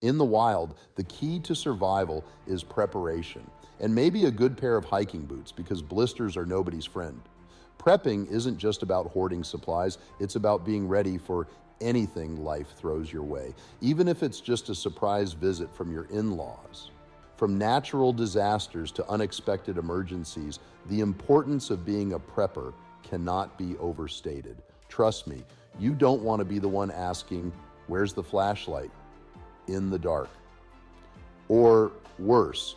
In the wild, the key to survival is preparation, and maybe a good pair of hiking boots because blisters are nobody's friend. Prepping isn't just about hoarding supplies, it's about being ready for anything life throws your way, even if it's just a surprise visit from your in-laws. From natural disasters to unexpected emergencies, the importance of being a prepper cannot be overstated. Trust me, you don't want to be the one asking, "Where's the flashlight?" in the dark. Or worse,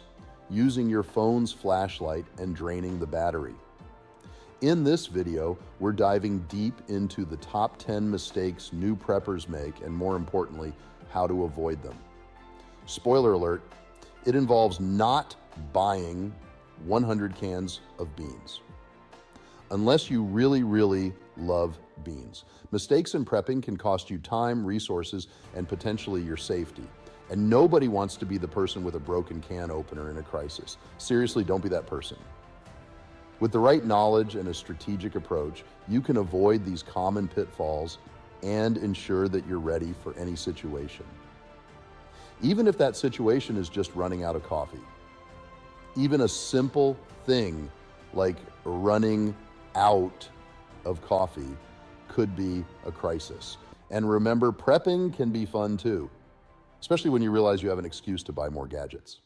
using your phone's flashlight and draining the battery. In this video, we're diving deep into the top 10 mistakes new preppers make, and more importantly, how to avoid them. Spoiler alert, it involves not buying 100 cans of beans. Unless you really love beans. Mistakes in prepping can cost you time, resources, and potentially your safety. And nobody wants to be the person with a broken can opener in a crisis. Seriously, don't be that person. With the right knowledge and a strategic approach, you can avoid these common pitfalls and ensure that you're ready for any situation. Even if that situation is just running out of coffee. Even a simple thing like running out of coffee could be a crisis. And remember, prepping can be fun too, especially when you realize you have an excuse to buy more gadgets.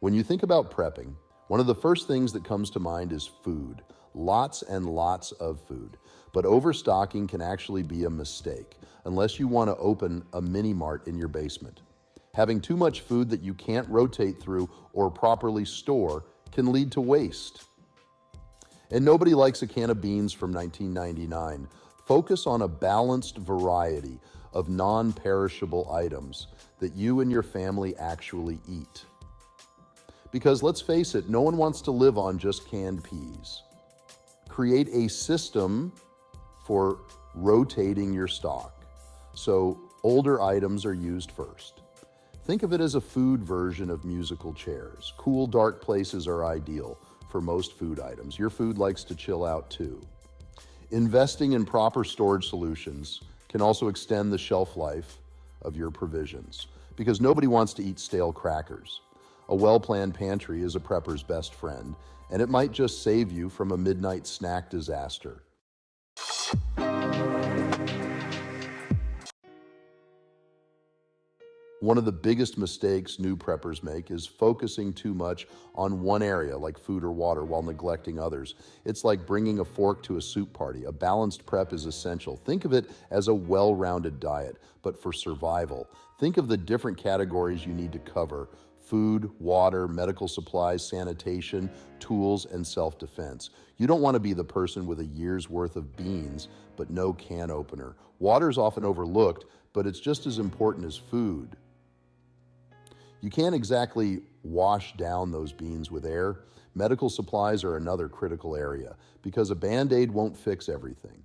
When you think about prepping, one of the first things that comes to mind is food. Lots and lots of food. But overstocking can actually be a mistake, unless you want to open a mini mart in your basement. Having too much food that you can't rotate through or properly store can lead to waste. And nobody likes a can of beans from 1999. Focus on a balanced variety of non-perishable items that you and your family actually eat. Because let's face it, no one wants to live on just canned peas. Create a system for rotating your stock, so older items are used first. Think of it as a food version of musical chairs. Cool, dark places are ideal for most food items. Your food likes to chill out too. Investing in proper storage solutions can also extend the shelf life of your provisions, because nobody wants to eat stale crackers. A well-planned pantry is a prepper's best friend, and it might just save you from a midnight snack disaster. One of the biggest mistakes new preppers make is focusing too much on one area, like food or water, while neglecting others. It's like bringing a fork to a soup party. A balanced prep is essential. Think of it as a well-rounded diet, but for survival. Think of the different categories you need to cover: food, water, medical supplies, sanitation, tools, and self-defense. You don't want to be the person with a year's worth of beans, but no can opener. Water is often overlooked, but it's just as important as food. You can't exactly wash down those beans with air. Medical supplies are another critical area, because a Band-Aid won't fix everything.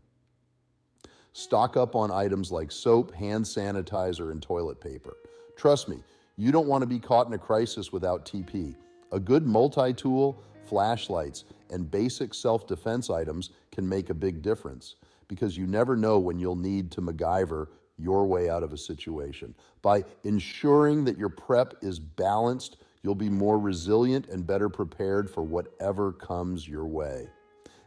Stock up on items like soap, hand sanitizer, and toilet paper. Trust me, you don't want to be caught in a crisis without TP. A good multi-tool, flashlights, and basic self-defense items can make a big difference, because you never know when you'll need to MacGyver your way out of a situation. By ensuring that your prep is balanced, you'll be more resilient and better prepared for whatever comes your way.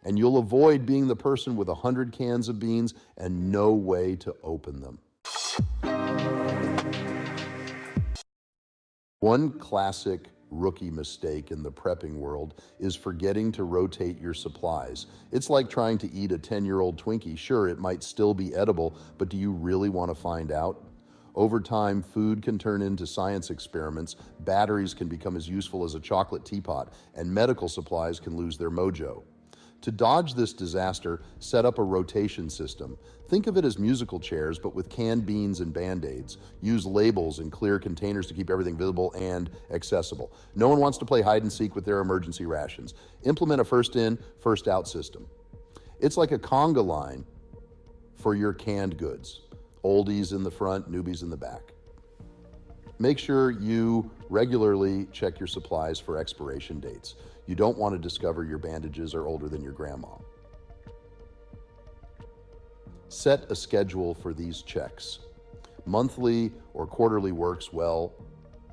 And you'll avoid being the person with 100 cans of beans and no way to open them. One classic rookie mistake in the prepping world is forgetting to rotate your supplies. It's like trying to eat a 10-year-old Twinkie. Sure, it might still be edible, but do you really want to find out? Over time, food can turn into science experiments, batteries can become as useful as a chocolate teapot, and medical supplies can lose their mojo. To dodge this disaster, set up a rotation system. Think of it as musical chairs, but with canned beans and Band-Aids. Use labels and clear containers to keep everything visible and accessible. No one wants to play hide and seek with their emergency rations. Implement a first in, first out system. It's like a conga line for your canned goods. Oldies in the front, newbies in the back. Make sure you regularly check your supplies for expiration dates. You don't want to discover your bandages are older than your grandma. Set a schedule for these checks. Monthly or quarterly works well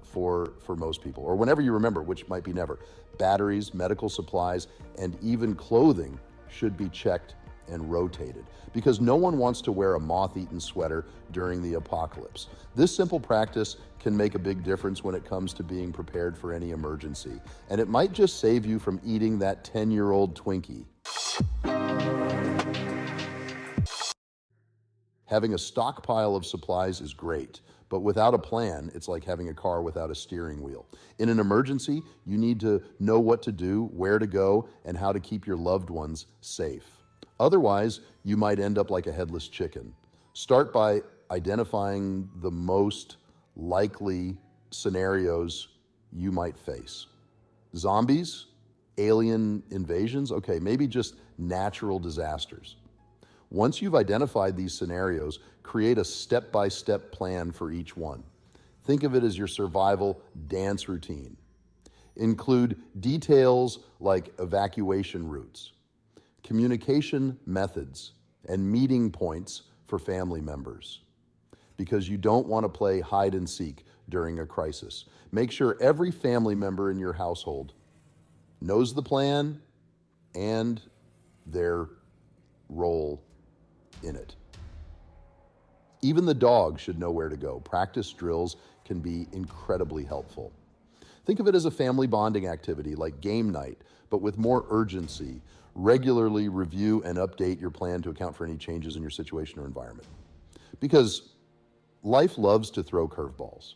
for most people, or whenever you remember, which might be never. Batteries, medical supplies, and even clothing should be checked and rotated because no one wants to wear a moth-eaten sweater during the apocalypse. This simple practice can make a big difference when it comes to being prepared for any emergency, and it might just save you from eating that 10-year-old Twinkie. Having a stockpile of supplies is great, but without a plan, it's like having a car without a steering wheel. In an emergency, you need to know what to do, where to go, and how to keep your loved ones safe. Otherwise, you might end up like a headless chicken. Start by identifying the most likely scenarios you might face. Zombies, alien invasions, okay, maybe just natural disasters. Once you've identified these scenarios, create a step-by-step plan for each one. Think of it as your survival dance routine. Include details like evacuation routes, communication methods, and meeting points for family members, because you don't want to play hide and seek during a crisis. Make sure every family member in your household knows the plan and their role in it. Even the dog should know where to go. Practice drills can be incredibly helpful. Think of it as a family bonding activity like game night, but with more urgency. Regularly review and update your plan to account for any changes in your situation or environment. Because life loves to throw curveballs.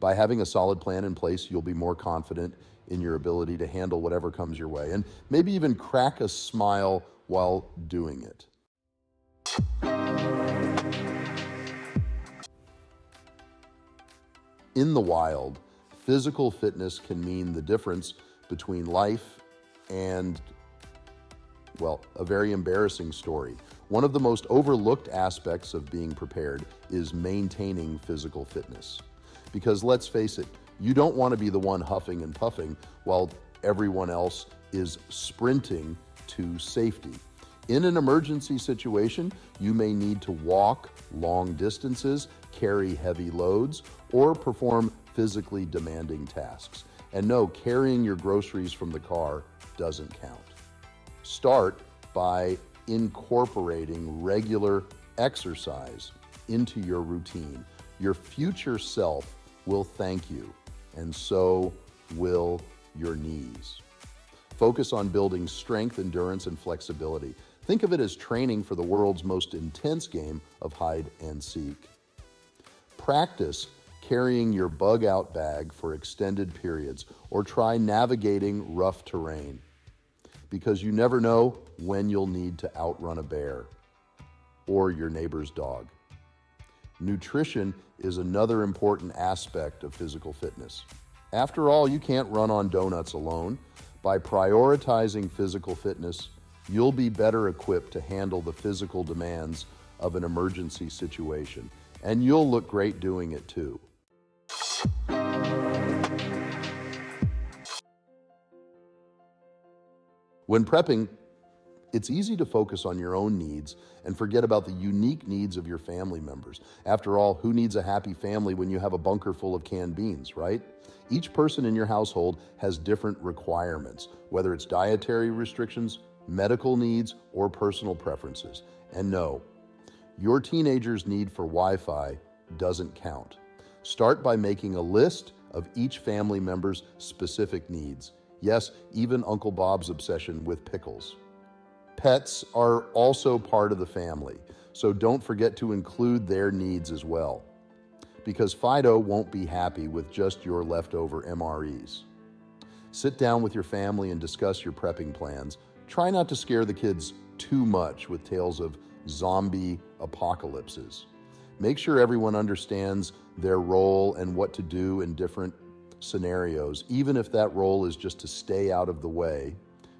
By having a solid plan in place, you'll be more confident in your ability to handle whatever comes your way, and maybe even crack a smile while doing it. In the wild, physical fitness can mean the difference between life and, well, a very embarrassing story. One of the most overlooked aspects of being prepared is maintaining physical fitness. Because let's face it, you don't want to be the one huffing and puffing while everyone else is sprinting to safety. In an emergency situation, you may need to walk long distances, carry heavy loads, or perform physically demanding tasks. And no, carrying your groceries from the car doesn't count. Start by incorporating regular exercise into your routine. Your future self will thank you, and so will your knees. Focus on building strength, endurance, and flexibility. Think of it as training for the world's most intense game of hide and seek. Practice carrying your bug-out bag for extended periods, or try navigating rough terrain, because you never know when you'll need to outrun a bear or your neighbor's dog. Nutrition is another important aspect of physical fitness. After all, you can't run on donuts alone. By prioritizing physical fitness, you'll be better equipped to handle the physical demands of an emergency situation, and you'll look great doing it too. When prepping, it's easy to focus on your own needs and forget about the unique needs of your family members. After all, who needs a happy family when you have a bunker full of canned beans, right? Each person in your household has different requirements, whether it's dietary restrictions, medical needs, or personal preferences. And no, your teenager's need for Wi-Fi doesn't count. Start by making a list of each family member's specific needs. Yes, even Uncle Bob's obsession with pickles. Pets are also part of the family, so don't forget to include their needs as well, because Fido won't be happy with just your leftover MREs. Sit down with your family and discuss your prepping plans. Try not to scare the kids too much with tales of zombie apocalypses. Make sure everyone understands their role and what to do in different scenarios, even if that role is just to stay out of the way.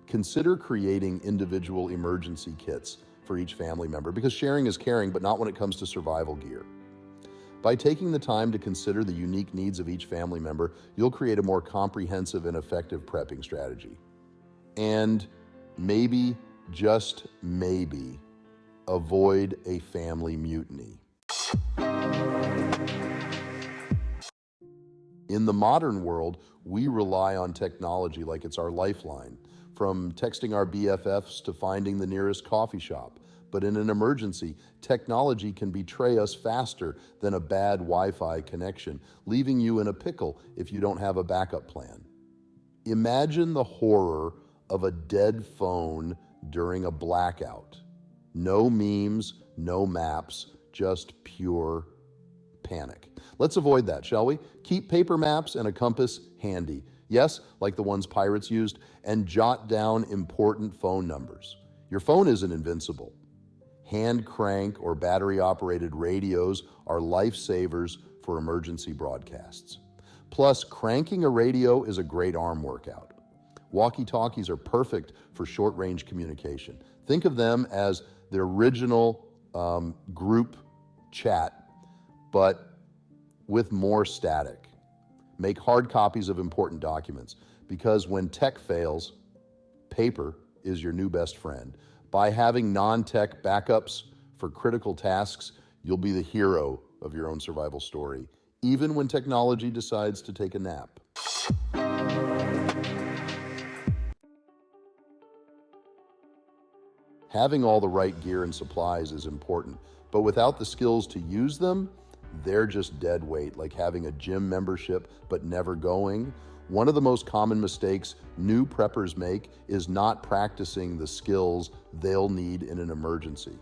Consider creating individual emergency kits for each family member, because sharing is caring, but not when it comes to survival gear. By taking the time to consider the unique needs of each family member, you'll create a more comprehensive and effective prepping strategy. And maybe, just maybe, avoid a family mutiny. In the modern world, we rely on technology like it's our lifeline, from texting our BFFs to finding the nearest coffee shop. But in an emergency, technology can betray us faster than a bad Wi-Fi connection, leaving you in a pickle if you don't have a backup plan. Imagine the horror of a dead phone during a blackout. No memes, no maps, just pure panic. Let's avoid that, shall we? Keep paper maps and a compass handy. Yes, like the ones pirates used, and jot down important phone numbers. Your phone isn't invincible. Hand crank or battery-operated radios are lifesavers for emergency broadcasts. Plus, cranking a radio is a great arm workout. Walkie-talkies are perfect for short-range communication. Think of them as the original group chat, but with more static. Make hard copies of important documents, because when tech fails, paper is your new best friend. By having non-tech backups for critical tasks, you'll be the hero of your own survival story, even when technology decides to take a nap. Having all the right gear and supplies is important, but without the skills to use them, they're just dead weight, like having a gym membership but never going. One of the most common mistakes new preppers make is not practicing the skills they'll need in an emergency.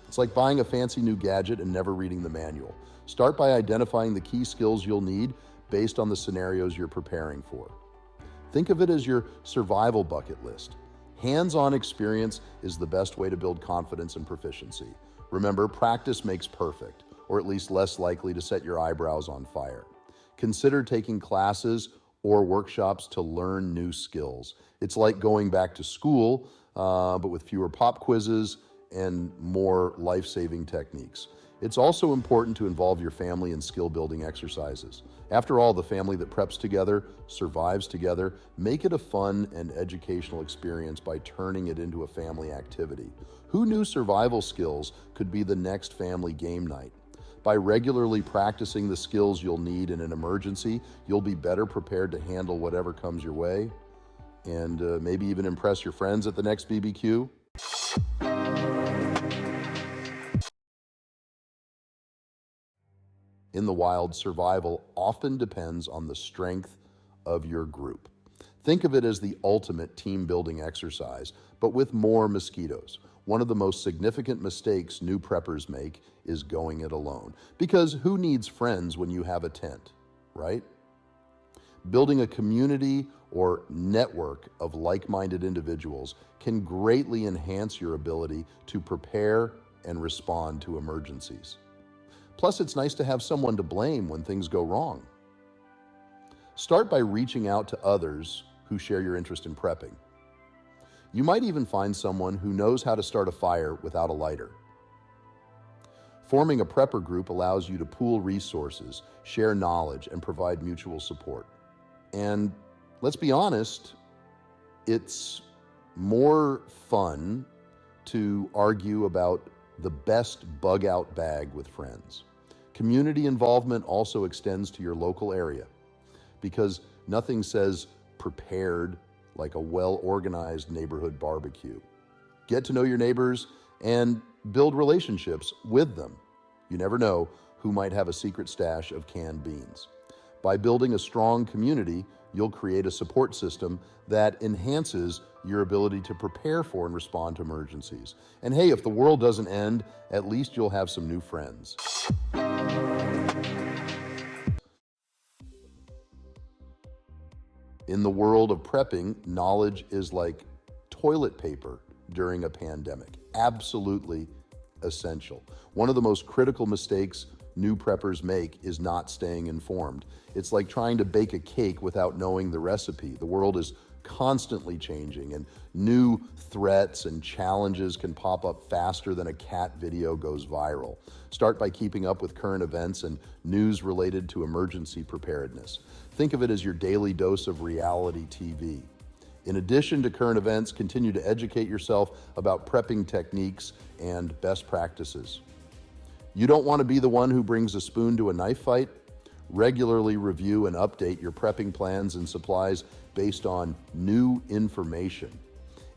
It's like buying a fancy new gadget and never reading the manual. Start by identifying the key skills you'll need based on the scenarios you're preparing for. Think of it as your survival bucket list. Hands-on experience is the best way to build confidence and proficiency. Remember, practice makes perfect, or at least less likely to set your eyebrows on fire. Consider taking classes or workshops to learn new skills. It's like going back to school, but with fewer pop quizzes and more life-saving techniques. It's also important to involve your family in skill-building exercises. After all, the family that preps together survives together. Make it a fun and educational experience by turning it into a family activity. Who knew survival skills could be the next family game night? By regularly practicing the skills you'll need in an emergency, you'll be better prepared to handle whatever comes your way, and maybe even impress your friends at the next BBQ. In the wild, survival often depends on the strength of your group. Think of it as the ultimate team-building exercise, but with more mosquitoes. One of the most significant mistakes new preppers make is going it alone. Because who needs friends when you have a tent, right? Building a community or network of like-minded individuals can greatly enhance your ability to prepare and respond to emergencies. Plus, it's nice to have someone to blame when things go wrong. Start by reaching out to others who share your interest in prepping. You might even find someone who knows how to start a fire without a lighter. Forming a prepper group allows you to pool resources, share knowledge, and provide mutual support. And let's be honest, it's more fun to argue about the best bug-out bag with friends. Community involvement also extends to your local area, because nothing says prepared like a well-organized neighborhood barbecue. Get to know your neighbors and build relationships with them. You never know who might have a secret stash of canned beans. By building a strong community, you'll create a support system that enhances your ability to prepare for and respond to emergencies. And hey, if the world doesn't end, at least you'll have some new friends. In the world of prepping, knowledge is like toilet paper during a pandemic. Absolutely essential. One of the most critical mistakes new preppers make is not staying informed. It's like trying to bake a cake without knowing the recipe. The world is constantly changing, and new threats and challenges can pop up faster than a cat video goes viral. Start by keeping up with current events and news related to emergency preparedness. Think of it as your daily dose of reality TV. In addition to current events, continue to educate yourself about prepping techniques and best practices. You don't want to be the one who brings a spoon to a knife fight. Regularly review and update your prepping plans and supplies based on new information.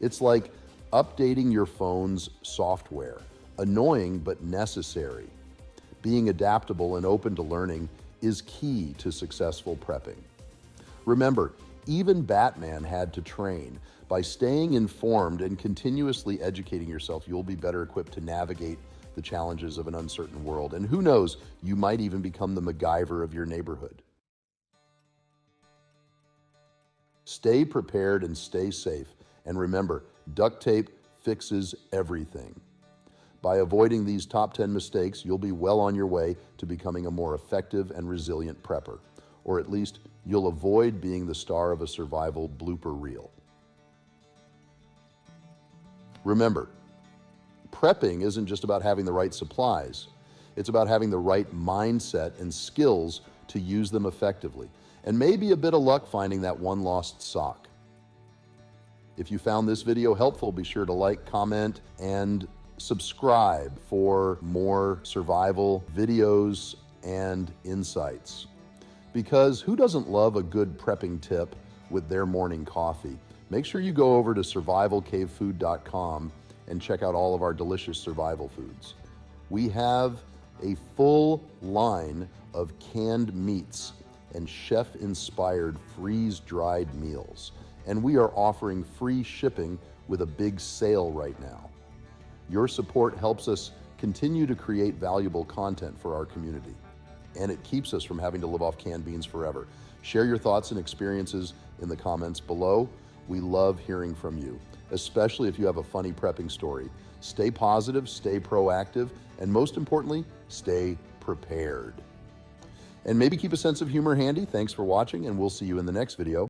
It's like updating your phone's software. Annoying but necessary. Being adaptable and open to learning is key to successful prepping. Remember, even Batman had to train. By staying informed and continuously educating yourself, you'll be better equipped to navigate the challenges of an uncertain world. And who knows, you might even become the MacGyver of your neighborhood. Stay prepared and stay safe. And remember, duct tape fixes everything. By avoiding these top 10 mistakes, you'll be well on your way to becoming a more effective and resilient prepper. Or at least, you'll avoid being the star of a survival blooper reel. Remember, prepping isn't just about having the right supplies. It's about having the right mindset and skills to use them effectively. And maybe a bit of luck finding that one lost sock. If you found this video helpful, be sure to like, comment, and subscribe for more survival videos and insights. Because who doesn't love a good prepping tip with their morning coffee? Make sure you go over to survivalcavefood.com and check out all of our delicious survival foods. We have a full line of canned meats and chef-inspired freeze-dried meals. And we are offering free shipping with a big sale right now. Your support helps us continue to create valuable content for our community, and it keeps us from having to live off canned beans forever. Share your thoughts and experiences in the comments below. We love hearing from you, especially if you have a funny prepping story. Stay positive, stay proactive, and most importantly, stay prepared. And maybe keep a sense of humor handy. Thanks for watching, and we'll see you in the next video.